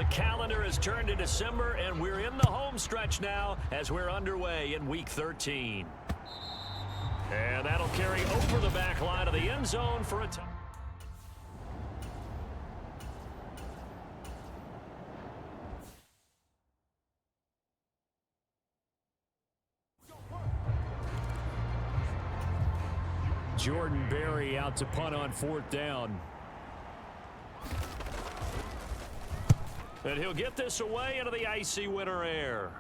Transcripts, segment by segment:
calendar has turned to December, and we're in the home stretch now as we're underway in Week 13. And that'll carry over the back line of the end zone for a touchdown. Jordan Berry out to punt on 4th down. And he'll get this away into the icy winter air.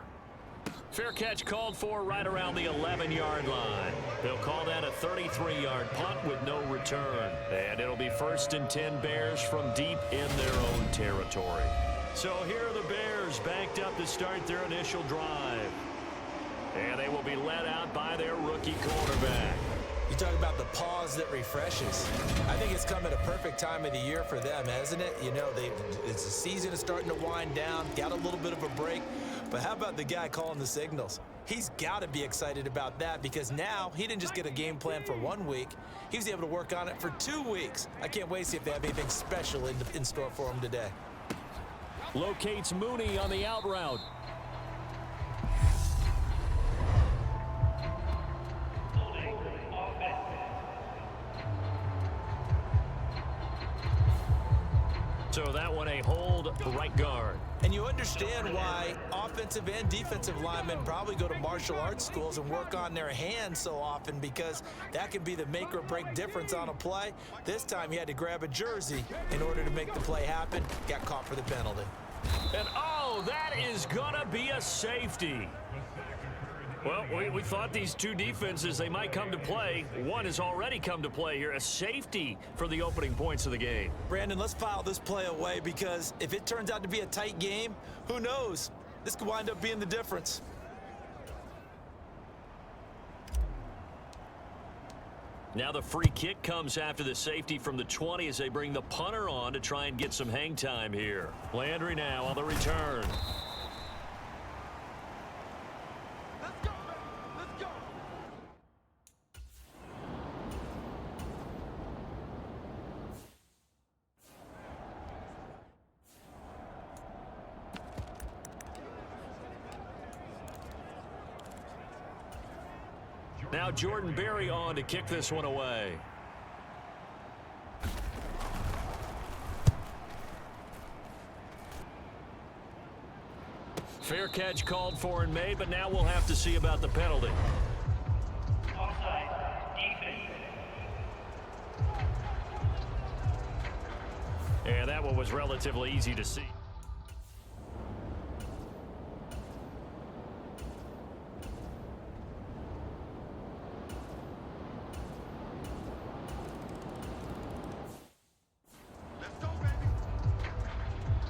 Fair catch called for right around the 11-yard line. They'll call that a 33-yard punt with no return. And it'll be 1st and 10 Bears from deep in their own territory. So here are the Bears banked up to start their initial drive. And they will be led out by their rookie quarterback. You talk about the pause that refreshes. I think it's come at a perfect time of the year for them, hasn't it? You know, the season is starting to wind down, got a little bit of a break. But how about the guy calling the signals? He's got to be excited about that because now he didn't just get a game plan for 1 week. He was able to work on it for 2 weeks. I can't wait to see if they have anything special in store for him today. Locates Mooney on the out route. So that one a hold right guard. And you understand why offensive and defensive linemen probably go to martial arts schools and work on their hands so often because that can be the make or break difference on a play. This time he had to grab a jersey in order to make the play happen. Got caught for the penalty. And oh, that is gonna be a safety. Well, we thought these two defenses, they might come to play. One has already come to play here, a safety for the opening points of the game. Brandon, let's file this play away because if it turns out to be a tight game, who knows? This could wind up being the difference. Now the free kick comes after the safety from the 20 as they bring the punter on to try and get some hang time here. Landry now on the return. Now Jordan Berry on to kick this one away. Fair catch called for and made, but now we'll have to see about the penalty. Offside, defense. And that one was relatively easy to see.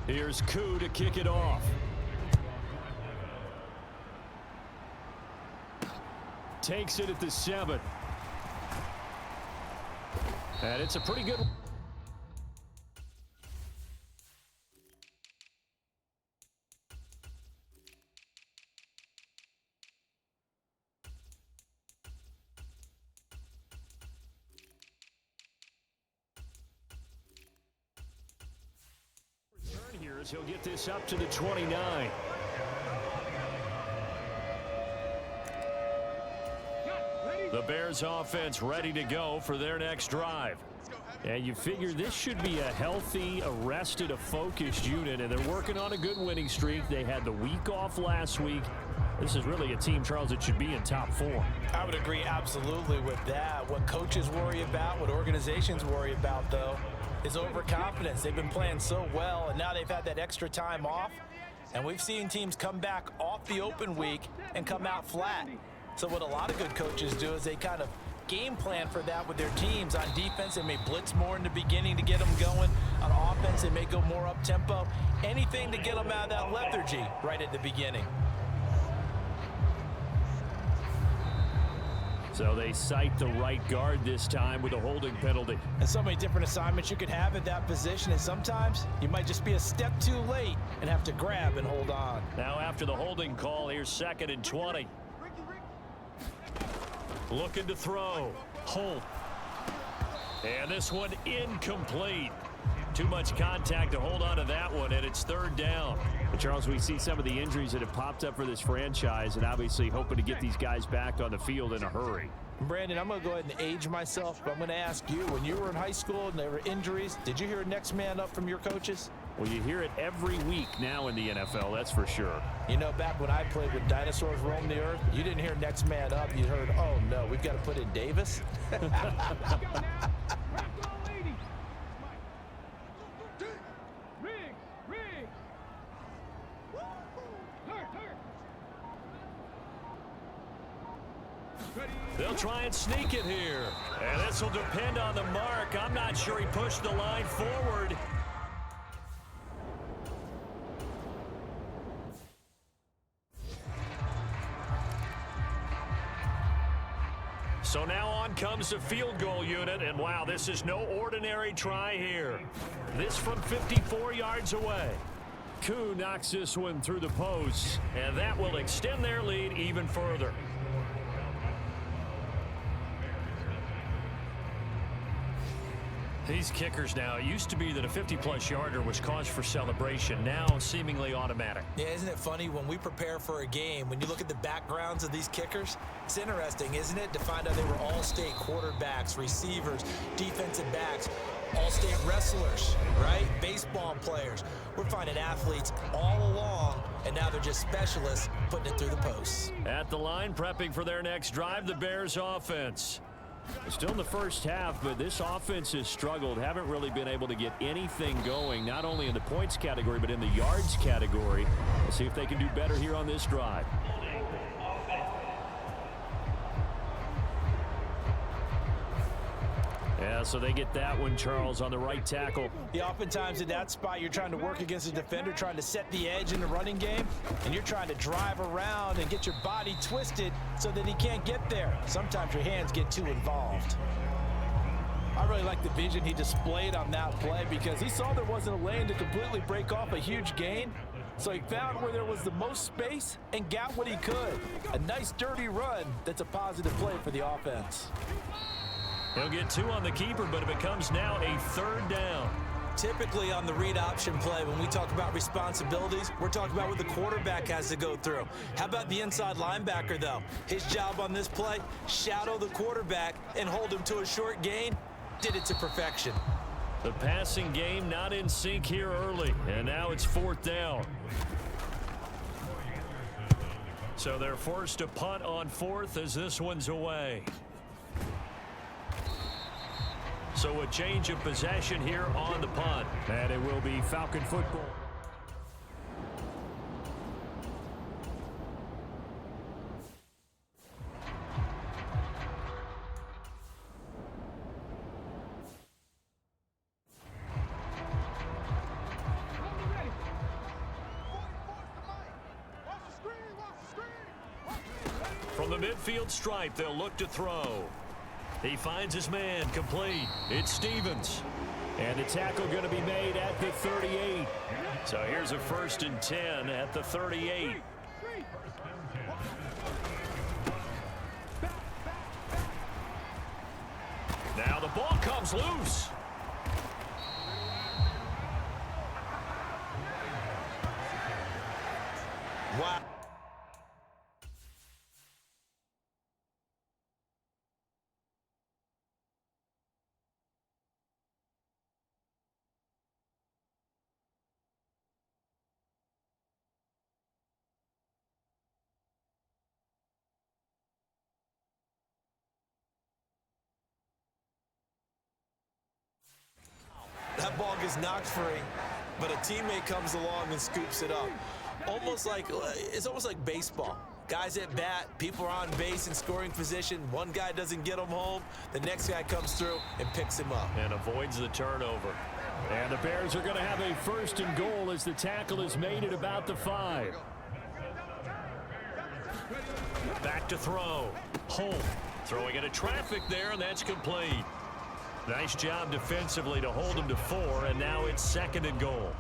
Here's Koo to kick it off. Takes it at the 7. And it's a pretty good. He'll get this up to the 29. The Bears offense ready to go for their next drive. And you figure this should be a healthy, a rested, a focused unit, and they're working on a good winning streak. They had the week off last week. This is really a team, Charles, that should be in top 4. I would agree absolutely with that. What coaches worry about, what organizations worry about, though, is overconfidence. They've been playing so well, and now they've had that extra time off. And we've seen teams come back off the open week and come out flat. So what a lot of good coaches do is they kind of game plan for that with their teams. On defense, they may blitz more in the beginning to get them going. On offense, they may go more up-tempo. Anything to get them out of that lethargy right at the beginning. So they cite the right guard this time with a holding penalty. And so many different assignments you could have at that position, and sometimes you might just be a step too late and have to grab and hold on. Now after the holding call, here's 2nd and 20. Looking to throw. Holt. And this one incomplete. too much contact to hold on to that one, and it's third down. But Charles, we see some of the injuries that have popped up for this franchise, and obviously hoping to get these guys back on the field in a hurry. Brandon, I'm going to go ahead and age myself, but I'm going to ask you, when you were in high school and there were injuries, did you hear next man up from your coaches? Well, you hear it every week now in the NFL, that's for sure. You know, back when I played with dinosaurs roamed the earth, you didn't hear next man up. You heard, oh, no, we've got to put in Davis. They'll try and sneak it here. And this will depend on the mark. I'm not sure he pushed the line forward. So now on comes the field goal unit, and wow, this is no ordinary try here. This from 54 yards away. Koo knocks this one through the post, and that will extend their lead even further. These kickers now, it used to be that a 50-plus yarder was cause for celebration, now seemingly automatic. Yeah, isn't it funny when we prepare for a game, when you look at the backgrounds of these kickers, it's interesting, isn't it, to find out they were all-state quarterbacks, receivers, defensive backs, all-state wrestlers, right? Baseball players. We're finding athletes all along, and now they're just specialists putting it through the posts. At the line, prepping for their next drive, the Bears offense. Still in the first half, but this offense has struggled. Haven't really been able to get anything going, not only in the points category, but in the yards category. We'll see if they can do better here on this drive. Yeah, so they get that one, Charles, on the right tackle. Yeah, oftentimes in that spot, you're trying to work against a defender, trying to set the edge in the running game, and you're trying to drive around and get your body twisted so that he can't get there. Sometimes your hands get too involved. I really like the vision he displayed on that play because he saw there wasn't a lane to completely break off a huge gain. So he found where there was the most space and got what he could. A nice, dirty run that's a positive play for the offense. He'll get two on the keeper, but it becomes now a third down. Typically on the read option play, when we talk about responsibilities, we're talking about what the quarterback has to go through. How about the inside linebacker, though? His job on this play, shadow the quarterback and hold him to a short gain. Did it to perfection. The passing game not in sync here early, and now it's fourth down. So they're forced to punt on fourth as this one's away. So a change of possession here on the punt. And it will be Falcon football. From the midfield stripe, they'll look to throw. He finds his man, complete. It's Stevens. And the tackle going to be made at the 38. So here's a 1st and 10 at the 38. Now the ball comes loose. Wow. That ball gets knocked free, but a teammate comes along and scoops it up. It's almost like baseball. Guys at bat, people are on base in scoring position. One guy doesn't get him home. The next guy comes through and picks him up. And avoids the turnover. And the Bears are going to have a 1st and goal as the tackle is made at about the 5. Back to throw. Holt throwing into traffic there, and that's complete. Nice job defensively to hold him to 4, and now it's 2nd and goal.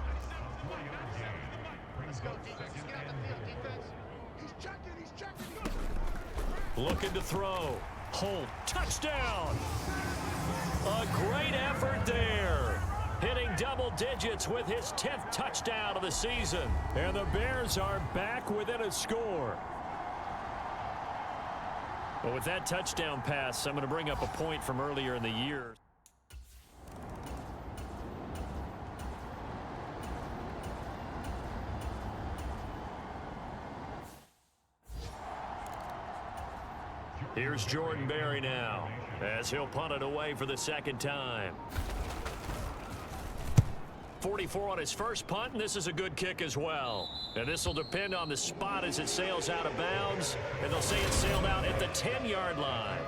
Looking to throw. Holt, touchdown. A great effort there. Hitting double digits with his 10th touchdown of the season. And the Bears are back within a score. Well, with that touchdown pass, I'm going to bring up a point from earlier in the year. Here's Jordan Berry now, as he'll punt it away for the second time. 44 on his first punt, and this is a good kick as well. And this will depend on the spot as it sails out of bounds, and they'll say it sailed out at the 10-yard line.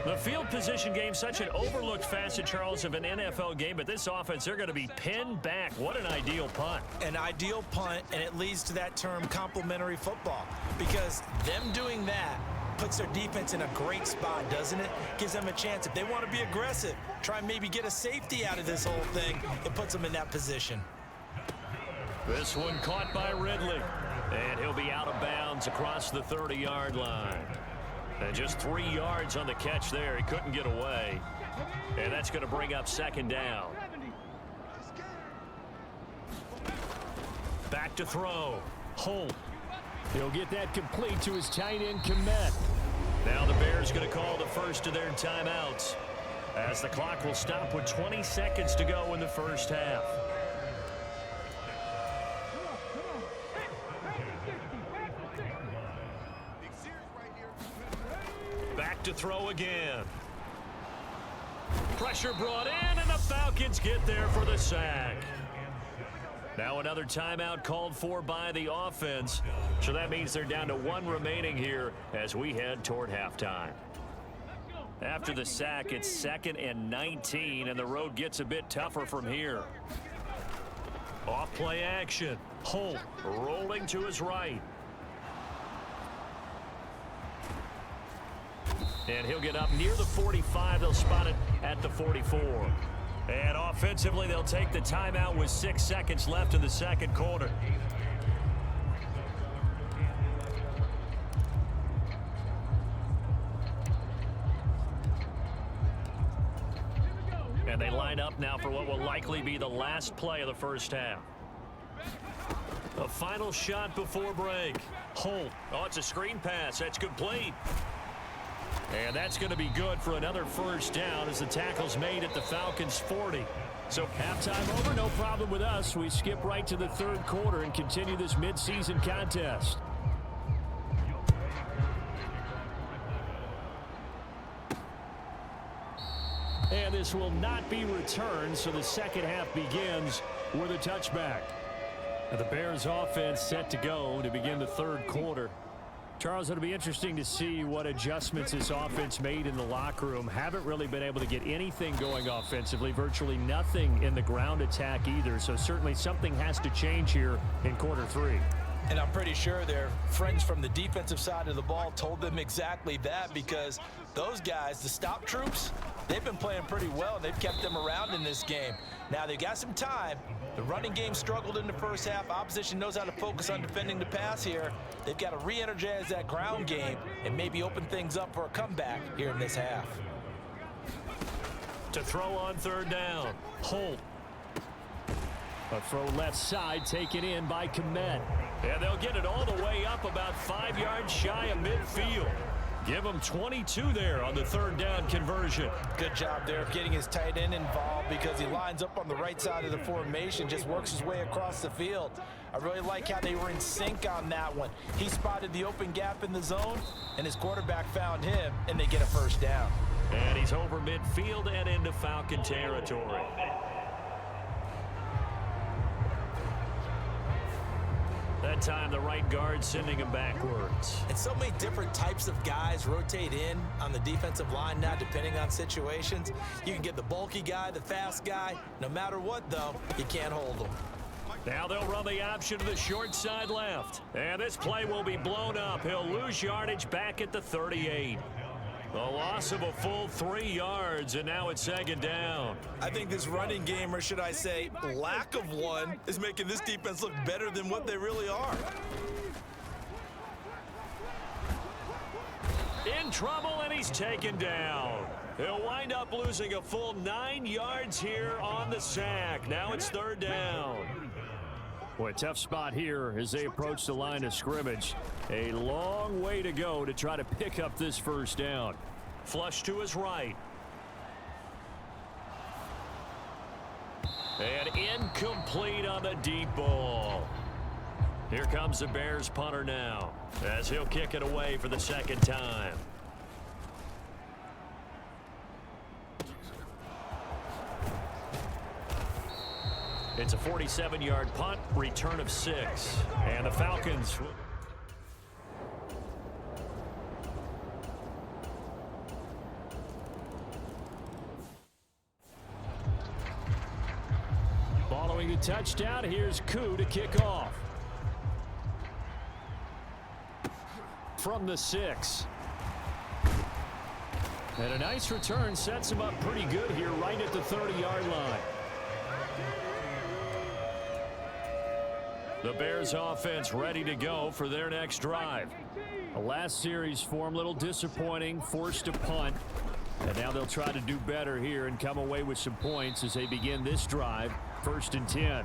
The field position game, such an overlooked facet, Charles, of an NFL game, but this offense, they're going to be pinned back. What an ideal punt. An ideal punt, and it leads to that term complementary football, because them doing that puts their defense in a great spot, doesn't it? Gives them a chance. If they want to be aggressive, try and maybe get a safety out of this whole thing, it puts them in that position. This one caught by Ridley, and he'll be out of bounds across the 30-yard line. And just 3 yards on the catch there. He couldn't get away. And that's going to bring up second down. Back to throw. Holt. He'll get that complete to his tight end, Komet. Now the Bears going to call the first of their timeouts, as the clock will stop with 20 seconds to go in the first half. Back to throw again. Pressure brought in, and the Falcons get there for the sack. Now another timeout called for by the offense. So that means they're down to 1 remaining here as we head toward halftime. After the sack, it's 2nd and 19, and the road gets a bit tougher from here. Off play action. Holt rolling to his right. And he'll get up near the 45. They'll spot it at the 44. And offensively, they'll take the timeout with 6 seconds left in the second quarter. And they line up now for what will likely be the last play of the first half. A final shot before break. Holt. Oh, it's a screen pass. That's complete. And that's going to be good for another first down as the tackle's made at the Falcons' 40. So halftime over, no problem with us. We skip right to the third quarter and continue this midseason contest. And this will not be returned, so the second half begins with a touchback. Now the Bears offense set to go to begin the third quarter. Charles, it'll be interesting to see what adjustments this offense made in the locker room. Haven't really been able to get anything going offensively, virtually nothing in the ground attack either. So certainly something has to change here in quarter 3. And I'm pretty sure their friends from the defensive side of the ball told them exactly that, because those guys, the stop troops, they've been playing pretty well, and they've kept them around in this game. Now they've got some time. The running game struggled in the first half. Opposition knows how to focus on defending the pass here. They've got to re-energize that ground game and maybe open things up for a comeback here in this half. To throw on third down. Holt. A throw left side taken in by Komet. And they'll get it all the way up about 5 yards shy of midfield. Give him 22 there on the third down conversion. Good job there of getting his tight end involved, because he lines up on the right side of the formation, just works his way across the field. I really like how they were in sync on that one. He spotted the open gap in the zone, and his quarterback found him, and they get a first down. And he's over midfield and into Falcon territory. That time, the right guard sending him backwards. And so many different types of guys rotate in on the defensive line now, depending on situations. You can get the bulky guy, the fast guy. No matter what, though, you can't hold them. Now they'll run the option to the short side left. And this play will be blown up. He'll lose yardage back at the 38. A loss of a full 3 yards, and now it's second down. I think this running game, or should I say lack of one, is making this defense look better than what they really are. In trouble, and he's taken down. He'll wind up losing a full 9 yards here on the sack. Now it's 3rd down. Boy, tough spot here as they approach the line of scrimmage. A long way to go to try to pick up this 1st down. Flush to his right. And incomplete on the deep ball. Here comes the Bears punter now as he'll kick it away for the 2nd time. It's a 47-yard punt, return of 6. And the Falcons... Following the touchdown, here's Koo to kick off. From the 6. And a nice return sets him up pretty good here right at the 30-yard line. The Bears offense ready to go for their next drive. The last series for him, a little disappointing, forced to punt. And now they'll try to do better here and come away with some points as they begin this drive. 1st and 10.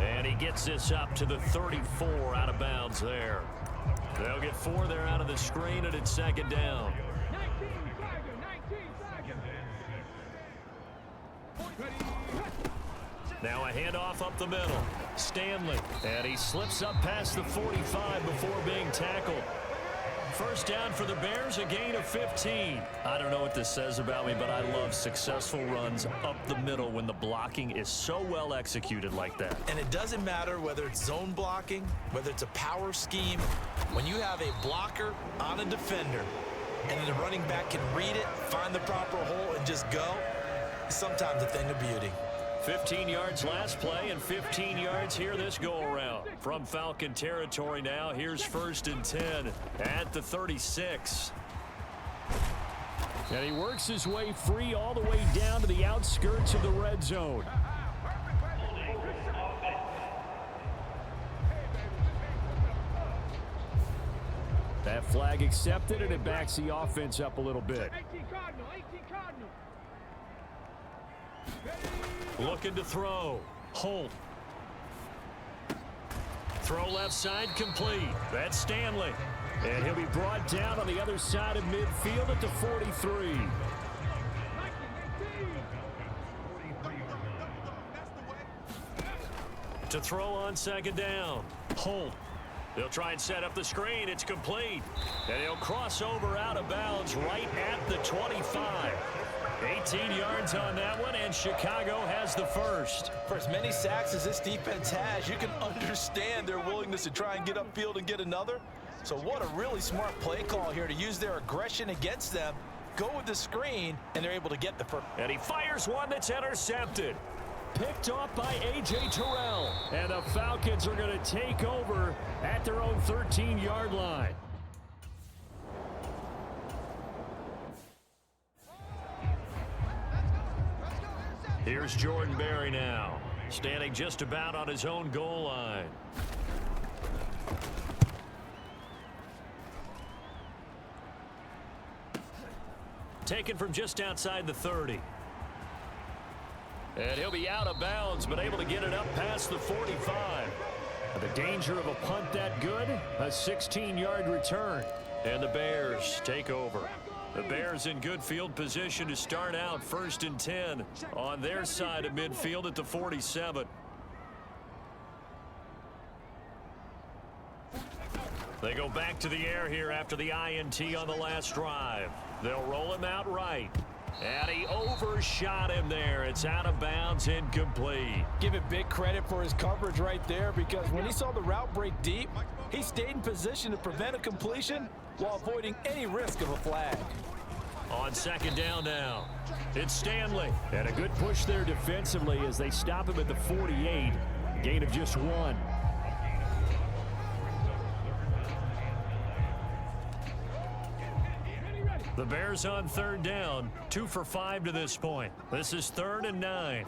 And he gets this up to the 34 out of bounds there. They'll get 4 there out of the screen, and it's 2nd down. Now a handoff up the middle. Stanley. And he slips up past the 45 before being tackled. 1st down for the Bears, a gain of 15. I don't know what this says about me, but I love successful runs up the middle when the blocking is so well executed like that. And it doesn't matter whether it's zone blocking, whether it's a power scheme. When you have a blocker on a defender and then the running back can read it, find the proper hole, and just go, it's sometimes a thing of beauty. 15 yards last play and 15 yards here this go-around. From Falcon territory now, here's 1st and 10 at the 36. And he works his way free all the way down to the outskirts of the red zone. That flag accepted, and it backs the offense up a little bit. Looking to throw. Holt. Throw left side complete. That's Stanley. And he'll be brought down on the other side of midfield at the 43. To throw on 2nd down. Holt. They'll try and set up the screen. It's complete. And he'll cross over out of bounds right at the 25. 18 yards on that one, and Chicago has the 1st. For as many sacks as this defense has, you can understand their willingness to try and get upfield and get another. So what a really smart play call here to use their aggression against them, go with the screen, and they're able to get the 1st. And he fires one that's intercepted. Picked off by A.J. Terrell. And the Falcons are going to take over at their own 13-yard line. Here's Jordan Berry now, standing just about on his own goal line. Taken from just outside the 30. And he'll be out of bounds, but able to get it up past the 45. The danger of a punt that good, a 16-yard return. And the Bears take over. The Bears in good field position to start out 1st and 10 on their side of midfield at the 47. They go back to the air here after the INT on the last drive. They'll roll him out right. And he overshot him there. It's out of bounds, incomplete. Give it big credit for his coverage right there, because when he saw the route break deep, he stayed in position to prevent a completion while avoiding any risk of a flag. On 2nd down now, it's Stanley. And a good push there defensively as they stop him at the 48. Gain of just 1. The Bears on 3rd down, 2 for 5 to this point. This is 3rd and 9.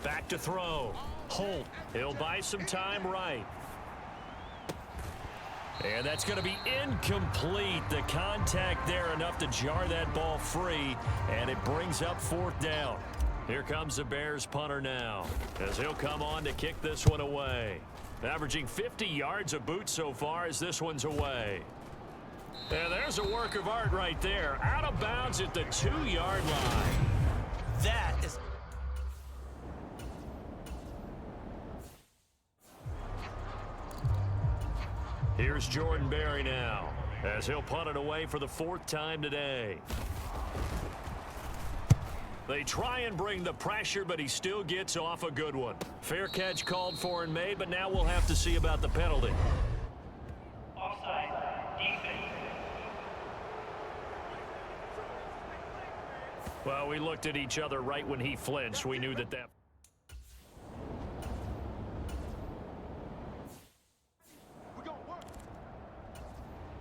Back to throw. Holt. He'll buy some time right. And that's going to be incomplete. The contact there enough to jar that ball free, and it brings up 4th down. Here comes the Bears punter now, as he'll come on to kick this one away. Averaging 50 yards a boot so far as this one's away. And there's a work of art right there. Out of bounds at the 2-yard line. That is... Here's Jordan Berry now, as he'll punt it away for the 4th time today. They try and bring the pressure, but he still gets off a good one. Fair catch called for and made, but now we'll have to see about the penalty. Offside, defense. Well, we looked at each other right when he flinched. We knew that.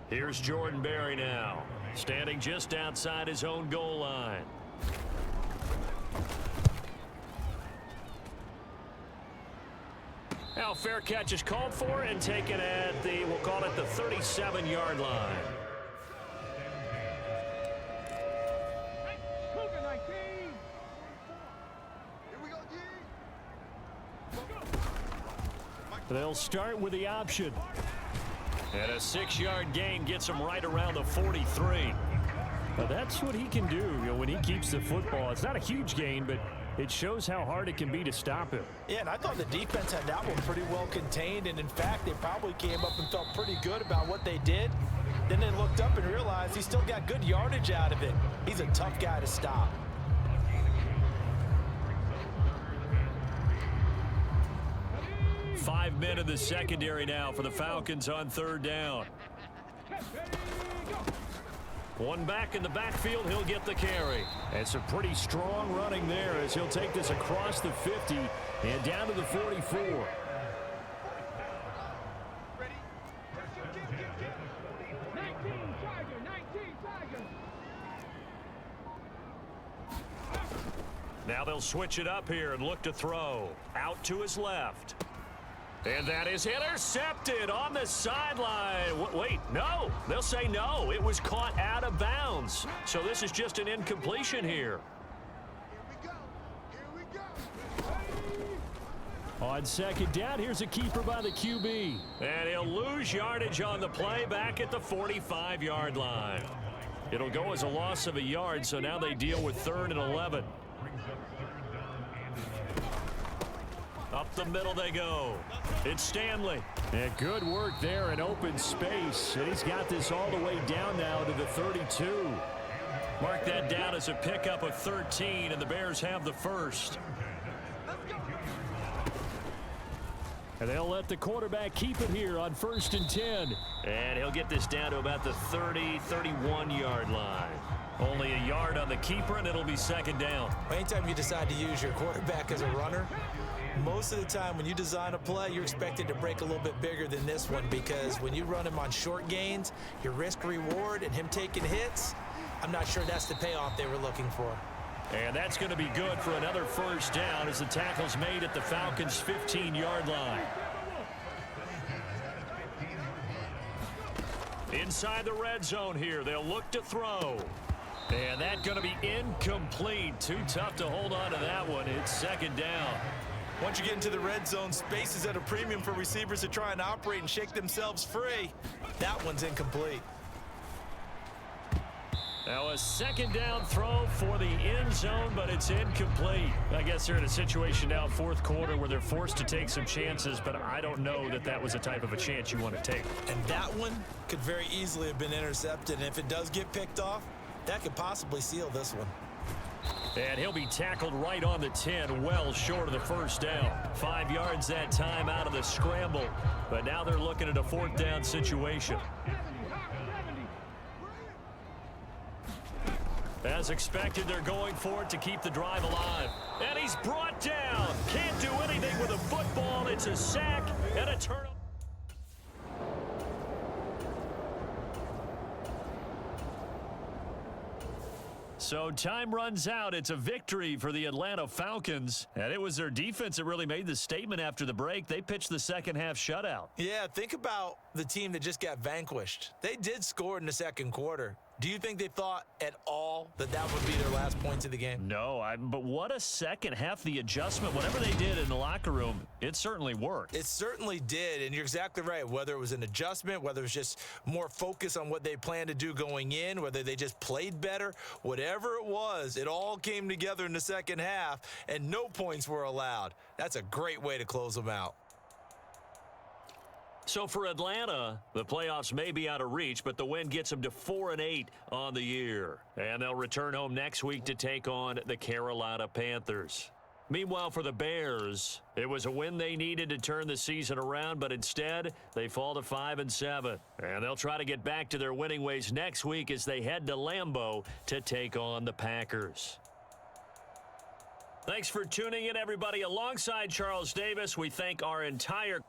Here's Jordan Berry now, standing just outside his own goal line. Now, fair catch is called for and taken at the, we'll call it the 37-yard line. They'll start with the option. And a 6-yard gain gets him right around the 43. Well, that's what he can do, when he keeps the football. It's not a huge gain, but it shows how hard it can be to stop him. Yeah, and I thought the defense had that one pretty well contained, and in fact, they probably came up and felt pretty good about what they did. Then they looked up and realized he still got good yardage out of it. He's a tough guy to stop. Five men in the secondary now for the Falcons on 3rd down. One back in the backfield, he'll get the carry. It's a pretty strong running there as he'll take this across the 50 and down to the 44. Now they'll switch it up here and look to throw. Out to his left. And that is intercepted on the sideline. Wait, no. They'll say no. It was caught out of bounds. So this is just an incompletion here. On 2nd down, here's a keeper by the QB. And he'll lose yardage on the play back at the 45-yard line. It'll go as a loss of a yard, so now they deal with 3rd and 11. Up the middle they go. It's Stanley. And good work there in open space. And he's got this all the way down now to the 32. Mark that down as a pickup of 13, and the Bears have the first. And they'll let the quarterback keep it here on 1st and 10. And he'll get this down to about the 30, 31-yard line. Only a yard on the keeper, and it'll be 2nd down. Anytime you decide to use your quarterback as a runner, most of the time when you design a play, you're expected to break a little bit bigger than this one, because when you run him on short gains, your risk reward and him taking hits, I'm not sure that's the payoff they were looking for. And that's going to be good for another 1st down as the tackle's made at the Falcons' 15-yard line. Inside the red zone here, they'll look to throw. And that's going to be incomplete. Too tough to hold on to that one. It's 2nd down. Once you get into the red zone, space is at a premium for receivers to try and operate and shake themselves free. That one's incomplete. Now a 2nd down throw for the end zone, but it's incomplete. I guess they're in a situation now, 4th quarter, where they're forced to take some chances, but I don't know that that was the type of a chance you want to take. And that one could very easily have been intercepted, and if it does get picked off, that could possibly seal this one. And he'll be tackled right on the 10, well short of the 1st down. 5 yards that time out of the scramble, but now they're looking at a 4th down situation. As expected, they're going for it to keep the drive alive. And he's brought down. Can't do anything with a football. It's a sack and a turnover. So time runs out. It's a victory for the Atlanta Falcons. And it was their defense that really made the statement after the break. They pitched the second half shutout. Yeah, think about the team that just got vanquished. They did score in the second quarter. Do you think they thought at all that that would be their last points of the game? No, but what a second half. The adjustment, whatever they did in the locker room, it certainly worked. It certainly did, and you're exactly right. Whether it was an adjustment, whether it was just more focus on what they planned to do going in, whether they just played better, whatever it was, it all came together in the second half, and no points were allowed. That's a great way to close them out. So for Atlanta, the playoffs may be out of reach, but the win gets them to 4-8 on the year. And they'll return home next week to take on the Carolina Panthers. Meanwhile, for the Bears, it was a win they needed to turn the season around, but instead, they fall to 5-7. And they'll try to get back to their winning ways next week as they head to Lambeau to take on the Packers. Thanks for tuning in, everybody. Alongside Charles Davis, we thank our entire